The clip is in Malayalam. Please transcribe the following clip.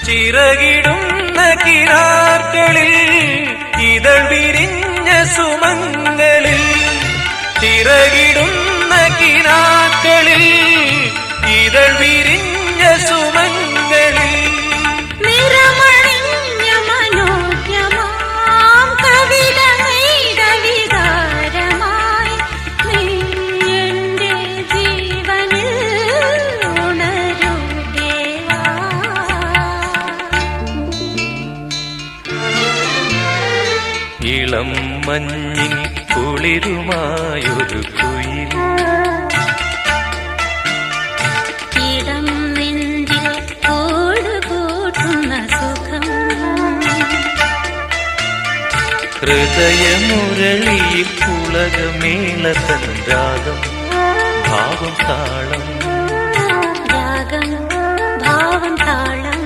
ചിറകിടുന്ന കിനാക്കളിൽ ഇതൾ വിരിഞ്ഞ സുമങ്ങളിൽ ചിറകിടുന്ന കിനാക്കളിൽ ഇതൾ വിരിഞ്ഞ സുമങ്ങളിൽ ഇളം മഞ്ഞിൽ കുളിരുമായൊരു കുയിൽ ഇടം നെഞ്ചിൽ കൂടുകൂട്ടുന്ന സുഖം ഹൃദയമുരളിയിൽ പുളകമേളതൻ രാഗം ഭാവം താളം